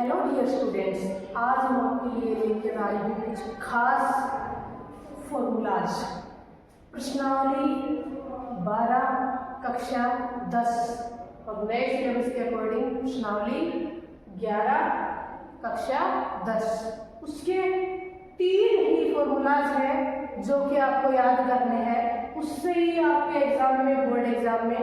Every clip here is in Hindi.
हेलो डियर स्टूडेंट्स, आज हम आपके लिए लेकर आई हूँ कुछ खास फॉर्मूलाज। प्रश्नावली 12 कक्षा 10 और नए सिलेबस के अकॉर्डिंग प्रश्नावली 11 कक्षा 10 उसके 3 ही फॉर्मूलाज हैं जो कि आपको याद करने हैं। उससे ही आपके एग्जाम में, बोर्ड एग्जाम में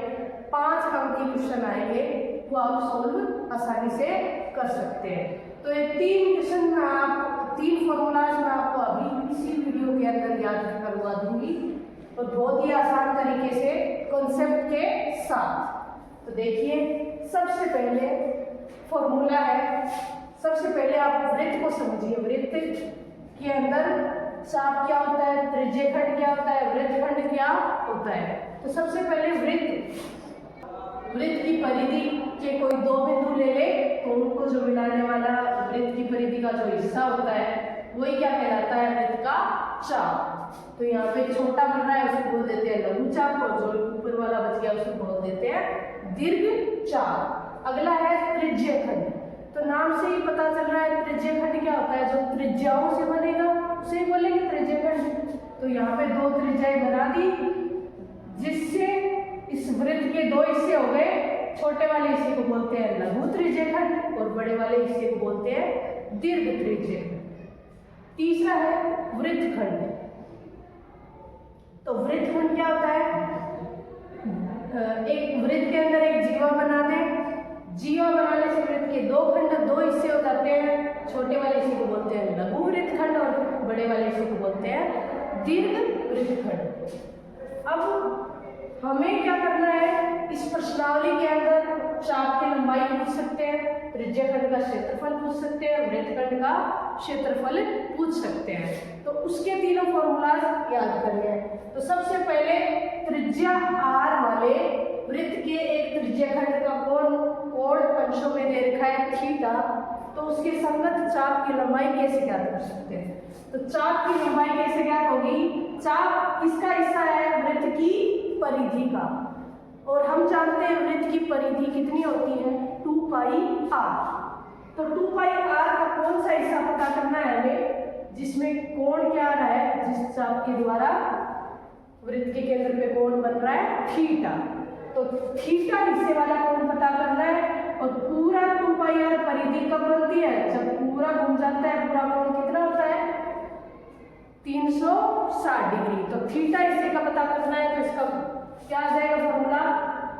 5 अंक के क्वेश्चन आएंगे, वो आप सोल्व आसानी से कर सकते हैं। तो ये 3 क्वेश्चन में आप 3 फॉर्मूलाज मैं आपको अभी इसी वीडियो के अंदर याद करवा दूंगी और बहुत ही आसान तरीके से कॉन्सेप्ट के साथ। तो देखिए, सबसे पहले फॉर्मूला है, सबसे पहले आप वृत्त को समझिए। वृत्त के अंदर चाप क्या होता है, त्रिज्यखंड क्या होता है, वृत्तखंड क्या होता है। तो सबसे पहले वृत्त की परिधि के कोई 2 बिंदु ले ले तो उनको जो मिलाने वाला वृत्त की परिधि का जो हिस्सा होता है वही क्या कहलाता है, वृत्त का चाप। तो यहाँ पे छोटा बन रहा है उसको बोल देते हैं लघु चाप और जो ऊपर वाला बच गया उसको बोल देते हैं दीर्घ चाप। अगला है त्रिज्यखंड। तो नाम से ही पता चल रहा है त्रिज्यखंड क्या होता है, जो त्रिज्याओं से बनेगा उसे बोलेंगे त्रिज्यखंड। तो यहाँ पे 2 त्रिज्याएं बना दी जिससे इस वृत्त के 2 हिस्से हो गए। छोटे वाले हिस्से को बोलते हैं लघु त्रिज्यखंड और बड़े वाले हिस्से को बोलते हैं दीर्घ त्रिज्यखंड। तीसरा है वृत्तखंड। तो वृत्तखंड क्या होता है, एक वृत्त के अंदर एक जीवा बना दे। जीवा बनाने से वृत्त के 2 खंड, 2 हिस्से हो जाते हैं। छोटे वाले हिस्से को बोलते हैं लघु वृत्तखंड और बड़े वाले हिस्से को बोलते हैं दीर्घ वृत्तखंड। अब हमें क्या करना है, इस प्रश्नावली के अंदर चाप की लंबाई पूछ सकते हैं, त्रिज्यखंड का क्षेत्रफल पूछ सकते हैं, वृत्तखंड का क्षेत्रफल पूछ सकते हैं। तो उसके तीनों फॉर्मूलाज याद करने हैं। तो सबसे पहले त्रिज्या r वाले वृत्त के एक त्रिज्यखंड का कोण अंशों में दे रखा है थीटा, तो उसके संगत चाप की लंबाई कैसे ज्ञात कर सकते हैं। तो चाप की लंबाई कैसे ज्ञात होगी, चाप किसका हिस्सा है, वृत्त की परिधि का। और हम जानते हैं वृत्त की परिधि कितनी होती है, 2 पाई r। तो 2 पाई r का कौन सा हिस्सा पता करना है हमें, जिसमें कोण क्या आ रहा है, जिस चाप के द्वारा वृत्त के केंद्र पे कोण बन रहा है थीटा। तो थीटा हिस्से वाला कोण पता करना है। और पूरा 2 पाई r परिधि कब बनती है, जब पूरा घूम जाता है। पूरा कोण कितना होता है, 360 डिग्री। तो थीटा हिस्से का पता करना है, तो इसका क्या आ जाएगा फॉर्मूला,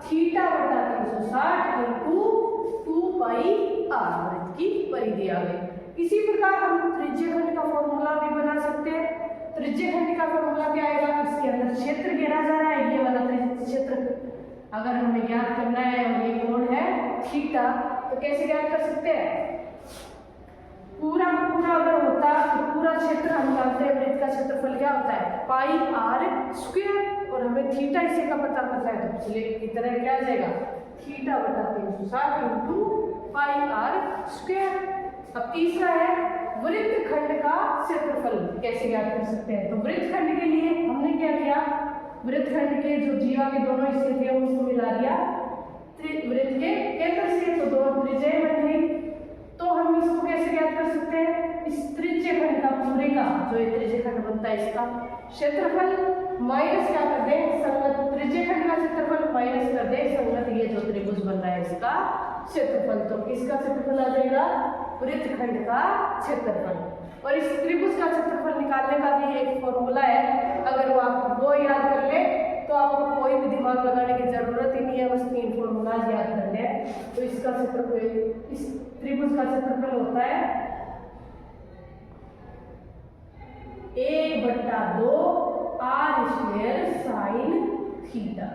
थीटा बटा 360 इंटू 2 पाई r, वृत्त की परिधि आ गई। इसी प्रकार हम त्रिज्यखंड का फॉर्मूला भी बना सकते हैं। त्रिज्यखंड का फॉर्मूला क्या आएगा, इसके अंदर क्षेत्र घेरा जा रहा है, ये वाला क्षेत्र अगर हमें ज्ञात करना है और ये कोण है थीटा, तो कैसे ज्ञात कर सकते हैं, पूरा अगर होता तो पूरा क्षेत्र हम जानते हैं वृत्त का क्षेत्रफल क्या होता है, पाई r स्क्वायर, और हमें थीटा हिस्से का पता करना है। तो चलिए की तरह क्या आ जाएगा, थीटा बटा 360 इंटू पाई r स्क्वायर। अब तीसरा है वृत्तखंड का क्षेत्रफल कैसे ज्ञात कर सकते हैं। तो वृत्तखंड के लिए हमने क्या किया, वृत्तखंड के जो जीवा के दोनों हिस्से थे उनको मिला दिया वृत्त के केंद्र से, तो 2 त्रिज्याएं बन गई। तो हम इसको कैसे ज्ञात कर सकते हैं, इस त्रिज्यखंड का पूरे का जो ये त्रिज्यखंड बनता है इसका क्षेत्रफल माइनस क्या कर दे, संगत त्रिज्यखंड का क्षेत्रफल माइनस कर दे संगत ये जो त्रिभुज बन रहा है इसका क्षेत्रफल। तो किसका क्षेत्रफल आ जाएगा, वृत्तखंड का क्षेत्रफल। और इस त्रिभुज का क्षेत्रफल निकालने का भी एक फॉर्मूला है, अगर वो आप वो याद कर ले तो आपको कोई भी दिमाग लगाने की जरूरत ही नहीं है, बस 3 फॉर्मूलाज याद करने हैं। तो इसका क्षेत्रफल, इस त्रिभुज का क्षेत्रफल होता है 1/2 r स्क्वायर साइन थीटा।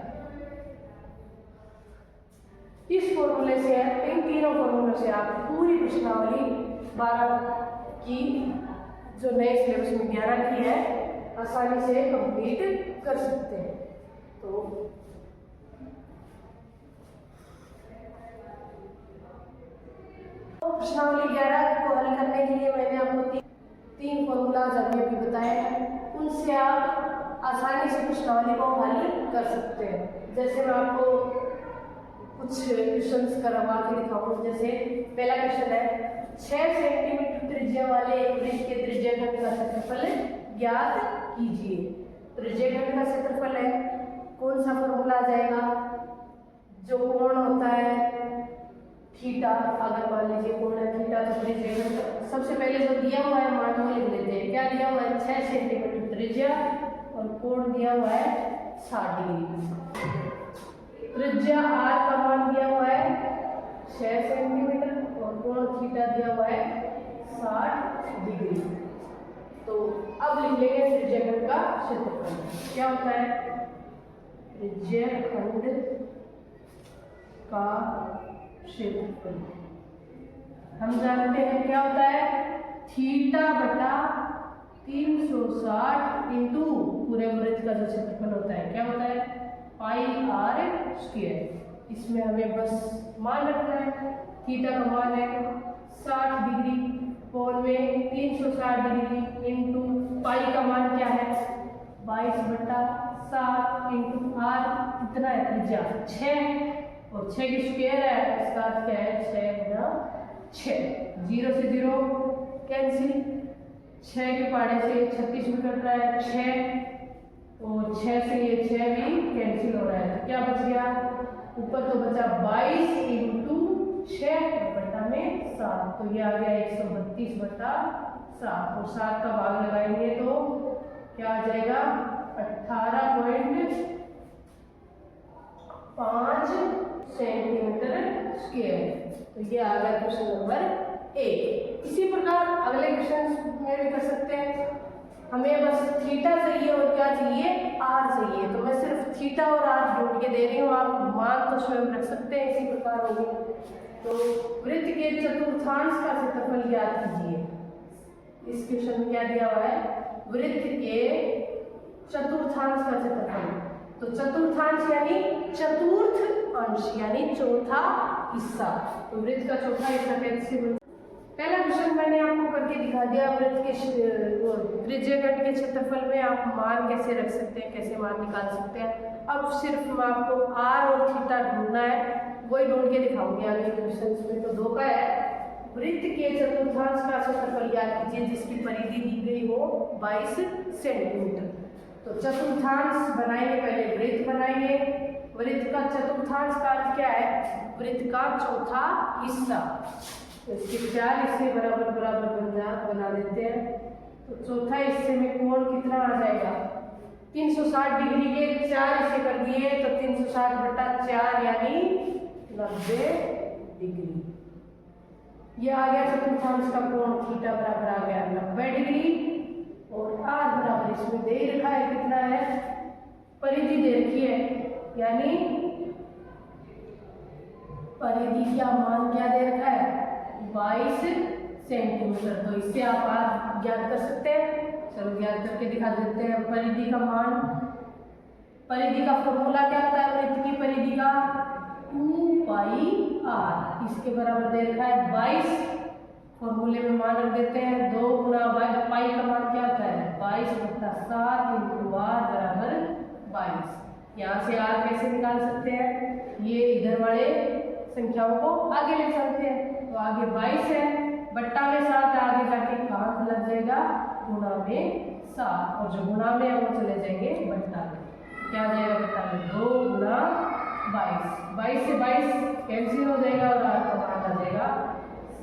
इस फॉर्मूले से, इन तीनों फॉर्मूलों से आप पूरी प्रश्नावली 12 की जो नए सिलेबस में 11 की है आसानी से कंप्लीट कर सकते हैं। तो प्रश्नावली 11 को हल करने के लिए मैंने आपको 3 फॉर्मूलाज अभी बताए हैं, उनसे आप आसानी से प्रश्नावली को हल कर सकते हैं। जैसे मैं आपको कुछ क्वेश्चंस करवा के दिखाऊं। जैसे पहला क्वेश्चन है, 6 सेंटीमीटर त्रिज्या वाले एक वृत्त के त्रिज्याखंड का क्षेत्रफल ज्ञात कीजिए। त्रिज्याखंड का क्षेत्रफल है, कौन सा फॉर्मूला आ जाएगा? जो कोण होता है थीटा, अगर मान लीजिए कोण है थीटा, तो त्रिज्याखंड सबसे पहले जो दिया हुआ है मान वो लिख लेते हैं। क्या दिया हुआ है? 6 सेंटीमीटर त्रिज्या और कोण दिया हुआ है 60 डिग्री। त्रिज्या r का मान दिया हुआ है 6 सेंटीमीटर और कोण थीटा दिया हुआ है 60 डिग्री। तो अब लिख लेंगे त्रिज्याखंड का क्षेत्रफल। क्या होता है? त्रिज्याखंड का क्षेत्रफल हम जानते हैं क्या होता है? थीटा बटा 360 इंटू पूरे वृत्त का जो क्षेत्रफल होता है क्या होता है? पाई r स्क्वायर। इसमें हमें बस मान रखना है। थीटा का मान है 60 डिग्री, कोण में 360 डिग्री इंटू पाई का मान क्या है? 22/7 इंटू r कितना है? त्रिज्या 6 और 6 की स्क्वायर है, इसका अर्थ क्या है? 6 गुना 6। 0 से 0 कैंसिल, 6 के पहाड़े से 36 में कट रहा है 6 और 6 से ये 6 भी कैंसिल हो रहा है। तो क्या बच गया? ऊपर तो बचा 22 इंटू 6 बटा में 7, तो ये आ गया 132/7 और 7 का भाग लगाएंगे तो क्या आ जाएगा? 18.5 सेंटीमीटर स्क्वायर। तो ये आ गया क्वेश्चन नंबर 1। इसी प्रकार अगले क्वेश्चन में भी कर सकते हैं। हमें बस थीटा चाहिए और क्या चाहिए? r चाहिए। तो मैं सिर्फ थीटा और r जोड़ के दे रही हूँ, आप मान तो स्वयं रख सकते हैं। इसी प्रकार होगी तो वृत्त के चतुर्थांश का क्षेत्रफल ज्ञात कीजिए। इस क्वेश्चन में क्या दिया हुआ है? वृत्त के चतुर्थांश का क्षेत्रफल। तो चतुर्थांश यानी चतुर्थ अंश यानी चौथा हिस्सा। तो वृत्त का चौथा हिस्सा कैसे? पहला क्वेश्चन मैंने आपको करके दिखा दिया। वृत्त के त्रिज्याखंड के क्षेत्रफल में आप मान कैसे रख सकते हैं, कैसे मान निकाल सकते हैं। अब सिर्फ मैं आपको r और थीटा ढूंढना है, वही ढूंढ के दिखाऊंगी आगे क्वेश्चन में। तो 2 का है वृत्त के चतुर्थांश का क्षेत्रफल ज्ञात कीजिए जिसकी परिधि दी गई हो 22 सेंटीमीटर। तो चतुर्थांश बनाएंगे, पहले वृत्त बनाएंगे। वृत्त का चतुर्थांश का अर्थ क्या है? वृत्त का चौथा हिस्सा। तो इसके 4 हिस्से बराबर बराबर बना देते हैं। तो चौथा हिस्से में कोण कितना आ जाएगा? 360 डिग्री के 4 हिस्से कर दिए तो 360/4 यानी 90 डिग्री। ये आ गया चतुर्थांश का कोण। थीटा बराबर आ गया 90 डिग्री और r बराबर इसमें दे ही रखा है कितना है? परिधि दे रखी है, यानी परिधि का मान क्या दे रखा है? 22 सेंटीमीटर। तो इससे आप r ज्ञात कर सकते हैं। चलो ज्ञात करके दिखा देते हैं। परिधि का मान, परिधि का फॉर्मूला क्या होता है? वृत्त की परिधि का 2πr, इसके बराबर दे रखा है 22। फॉर्मूले में मान रख देते हैं 2 गुना पाई का मान क्या होता है? 22/7 इंटू r बराबर 22। यहाँ से r कैसे निकाल सकते हैं? ये इधर वाले संख्याओं को आगे ले चलते हैं। तो आगे 22 है, बट्टा में 7 आगे जाके कहाँ लग जाएगा? गुणा में 7, और जो गुणा में है वो चले जाएंगे बट्टा में। क्या आ जाएगा बट्टा में? 2 गुना 22। 22 से 22 कैंसिल हो जाएगा और r का मान आ जाएगा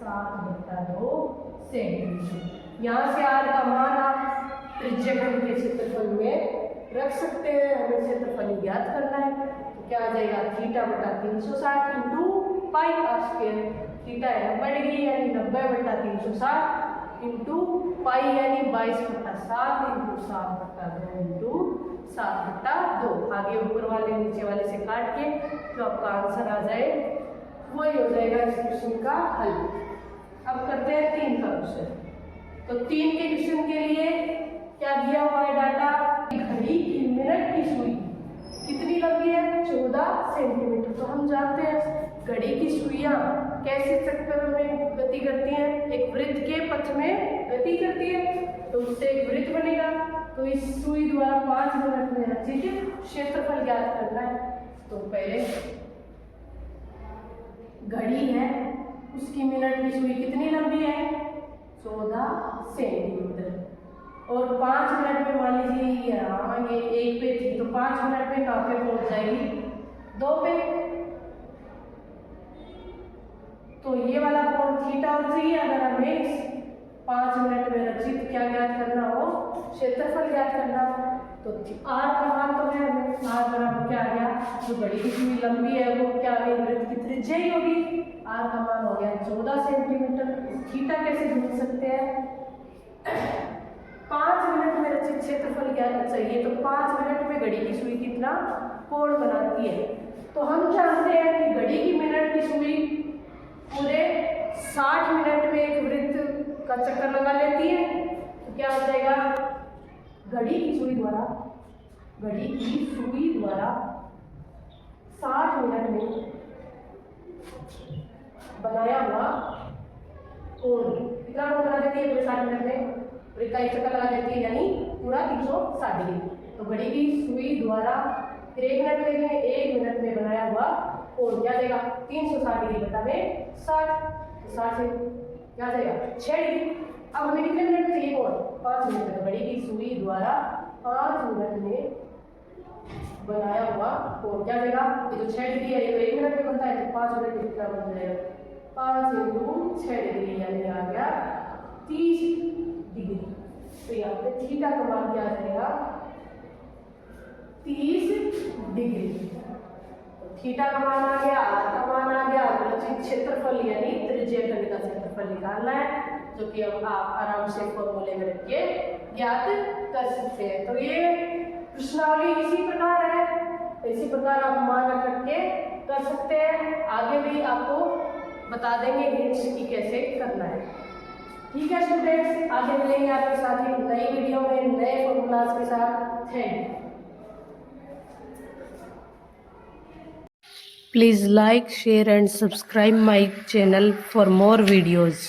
7/2 सेंटीमीटर। यहाँ से r का मान आप त्रिज्याखंड के क्षेत्रफल में रख सकते हैं। हमें क्षेत्रफल ज्ञात करना है। तो क्या आ जाएगा? थीटा बटा 360 into pi r square. Theta है 90 डिग्री यानी 90/360 इंटू पाई यानी 22/7 इंटू 7/2 इंटू 7/2। आगे ऊपर वाले नीचे वाले से काट के जो आपका आंसर आ जाए वही हो जाएगा इस क्वेश्चन का हल। अब करते हैं 3 का क्वेश्चन। तो 3 के क्वेश्चन के लिए क्या दिया हुआ है डाटा? घड़ी की मिनट की सुई कितनी लंबी है? 14 सेंटीमीटर। तो हम जानते हैं घड़ी की सुइयां कैसे चक्कर में गति करती हैं? एक वृत्त के पथ में गति करती है, तो उससे एक वृत्त बनेगा। तो इस सुई द्वारा 5 मिनट में रचित क्षेत्रफल ज्ञात करना है। तो पहले घड़ी है उसकी मिनट की सुई कितनी लंबी है? 14 सेंटीमीटर। और 5 मिनट में मान लीजिए यहाँ ये 1 पे थी, तो 5 मिनट में कहाँ पे पहुंच जाएगी? 2 पे। तो ये वाला कोण थीटा और चाहिए अगर हमें 5 मिनट में रचित क्या ज्ञात करना हो? क्षेत्रफल ज्ञात करना हो। तो आर का मान तो है हमें, आर बराबर क्या आ गया? जो घड़ी की सुई लंबी है वो क्या आ गई? वृत्त की त्रिज्या ही होगी। आर का मान हो गया 14 सेंटीमीटर। थीटा कैसे ढूंढ सकते हैं? 5 मिनट में रचित क्षेत्रफल ज्ञात चाहिए, तो 5 मिनट में घड़ी की सुई कितना कोण बनाती है? तो हम जानते हैं कि घड़ी की मिनट की सुई पूरे 60 मिनट में एक वृत्त का चक्कर लगा लेती है। तो क्या हो जाएगा? घड़ी की सुई द्वारा 60 मिनट में बनाया हुआ कोण कितना कोण बना देती है? पूरे 60 मिनट में वृत्त का एक चक्कर लगा देती है, यानी पूरा 360 डिग्री। तो घड़ी की सुई द्वारा फिर 1 मिनट में देखेंगे, 1 मिनट में बनाया हुआ कोण क्या देगा? 360 डिग्री बटा में 60 से क्या जाएगा? 6 डिग्री। अब हमें कितने मिनट में चाहिए कोण? 5 मिनट में। घड़ी की सुई द्वारा 5 मिनट में बनाया हुआ कोण क्या देगा? ये जो 6 डिग्री है ये तो 1 मिनट में बनता है, तो 5 मिनट में कितना बन जाएगा? 5 × 6 डिग्री, यानी आ गया 30 डिग्री। तो यहाँ पे थीटा का मान क्या आ जाएगा? 30 डिग्री। थीटा का मान आ गया, आर का मान आ गया। रचित क्षेत्रफल यानी त्रिज्या खंड का क्षेत्रफल निकालना है, जो कि अब आप आराम से फॉर्मूले में रख के ज्ञात कर सकते हैं। तो ये प्रश्नावली इसी प्रकार है, इसी प्रकार आप मान रख के कर सकते हैं। आगे भी आपको बता देंगे हिंट्स की कैसे करना है। ठीक है स्टूडेंट्स, आगे मिलेंगे आपके साथ एक नई वीडियो में नए फॉर्मूलाज के साथ। Thank you. Please like, share and subscribe my channel for more videos.